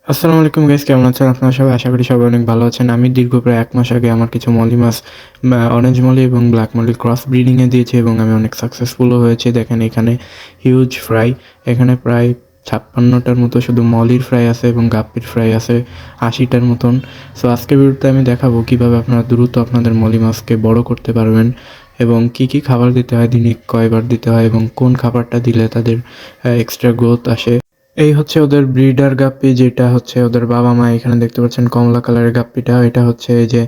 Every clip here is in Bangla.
আসসালামু আলাইকুম গাইস, কেমন আছেন আপনারা সবাই? আশা করি সবাই অনেক ভালো আছেন। আমি দীর্ঘ প্রায় ১ মাস আগে আমার কিছু মলি মাছ অরেঞ্জ মলি এবং ব্ল্যাক মলি ক্রস ব্রিডিং এ দিয়েছি এবং আমি অনেক সাকসেসফুলও হয়েছি। দেখেন এখানে হিউজ ফ্রাই, এখানে প্রায় ৫৬টার মতো শুধু মলির ফ্রাই আছে এবং গাপ্পির ফ্রাই আছে ৮০টার মতন। সো আজকের ভিডিওতে আমি দেখাবো কিভাবে আপনারা দ্রুত আপনাদের মলি মাছকে বড় করতে পারবেন এবং কি কি খাবার দিতে হয়, দিনে কয়বার দিতে হয় এবং কোন খাবারটা দিলে তাদের এক্সট্রা গ্রোথ আসে। এই হচ্ছে ওদের ব্রিডার গাপ্পি, যেটা হচ্ছে ওদের বাবা-মা। এখানে দেখতে পাচ্ছেন কমলা কালারের গাপ্পিটা। এটা হচ্ছে এই যে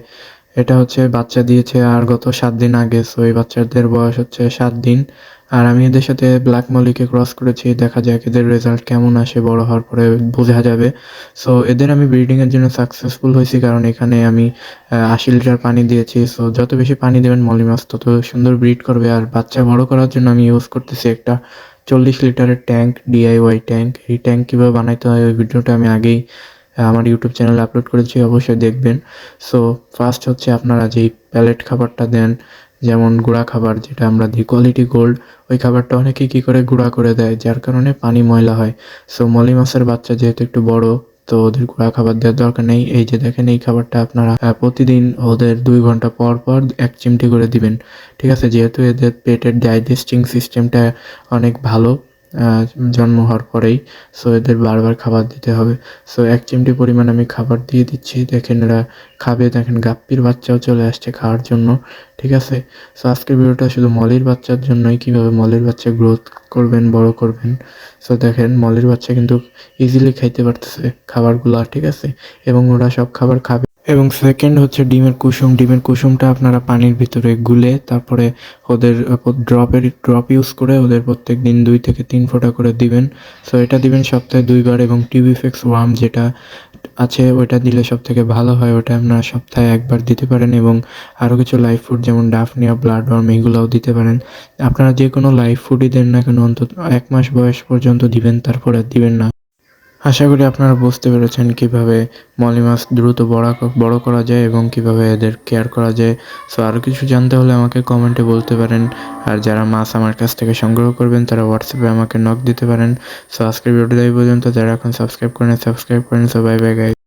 এটা হচ্ছে বাচ্চা দিয়েছে আর গত ৭ দিন আগে। সো এই বাচ্চাদের বয়স হচ্ছে ৭ দিন। আর আমি এদের সাথে ব্ল্যাক মলিকে ক্রস করেছি। দেখা যাক এদের রেজাল্ট কেমন আসে, বড় হওয়ার পরে বোঝা যাবে। সো এদের আমি ব্রিডিং এর জন্য সাকসেসফুল হয়েছি, কারণ এখানে আমি ৮০ লিটার পানি দিয়েছি। সো যত বেশি পানি দেবেন মলি মাছ তত সুন্দর ব্রিড করবে। আর বাচ্চা বড় করার জন্য আমি ইউজ করতেছি একটা ৪০ লিটারের ট্যাঙ্ক, ডিআইওয়াই ট্যাঙ্ক। এই ট্যাঙ্ক কীভাবে বানাইতে হয় ওই ভিডিওটা আমি আগেই আমার ইউটিউব চ্যানেলে আপলোড করেছি, অবশ্যই দেখবেন। সো ফার্স্ট হচ্ছে আপনারা যেই প্যালেট খাবারটা দেন, যেমন গুঁড়া খাবার যেটা আমরা দিই কোয়ালিটি গোল্ড, ওই খাবারটা অনেকে কী করে গুঁড়া করে দেয়, যার কারণে পানি ময়লা হয়। সো মলি মাছের বাচ্চা যেহেতু একটু বড়, তো ওদের গুঁড়া খাবার দেওয়ার দরকার নেই। এই যে দেখেন এই খাবারটা আপনারা প্রতিদিন ওদের ২ ঘন্টা পর পর ১ চিমটি করে দিবেন। ঠিক আছে? যেহেতু এদের পেটের ডাইজেস্টিং সিস্টেমটা অনেক ভালো জন্ম হওয়ার পরেই। সো এদের বারবার খাবার দিতে হবে। সো ১ চিমটি পরিমাণ আমি খাবার দিয়ে দিচ্ছি। দেখেন এরা খাবে। দেখেন গাপ্পির বাচ্চাও চলে আসছে খাওয়ার জন্য। ঠিক আছে? সো আজকের ভিডিওটা শুধু মলির বাচ্চার জন্যই, কিভাবে মলির বাচ্চা গ্রোথ করবেন, বড় করবেন। সো দেখেন মলির বাচ্চা কিন্তু ইজিলি খাইতে পারতেছে খাবারগুলা। ঠিক আছে? এবং ওরা সব খাবার খাবে। এবং সেকেন্ড হচ্ছে ডিমের কুসুম। ডিমের কুসুমটা আপনারা পানির ভিতরে গুলে তারপরে ওদের ড্রপ ইউজ করে ওদের প্রত্যেকদিন ২ থেকে ৩ ফোঁটা করে দিবেন। সো এটা দিবেন সপ্তাহে ২ বার। এবং টিউবিফেক্স ওয়ার্ম যেটা আছে ওইটা দিলে সবথেকে ভালো হয়। ওটা আপনারা সপ্তাহে ১ বার দিতে পারেন এবং আরও কিছু লাইভ ফুড যেমন ডাফনিয়া, ব্লাড ওয়ার্ম এগুলাও দিতে পারেন। আপনারা যেকোনো লাইভ ফুডই দেন না কেন অন্তত ১ মাস বয়স পর্যন্ত দিবেন, তারপরে আর দিবেন না। আশা করি আপনারা বুঝতে পেরেছেন কিভাবে মলি মাছ দ্রুত বড় করা যায় এবং কিভাবে এদের কেয়ার করা যায়। সো আরও কিছু জানতে হলে আমাকে কমেন্টে বলতে পারেন। আর যারা মাছ আমার কাছ থেকে সংগ্রহ করবেন তারা হোয়াটসঅ্যাপে আমাকে নক দিতে পারেন। সো আজকের ভিডিওটা এই পর্যন্ত। যারা এখন সাবস্ক্রাইব করেন, সাবস্ক্রাইব করেন। So bye bye guys.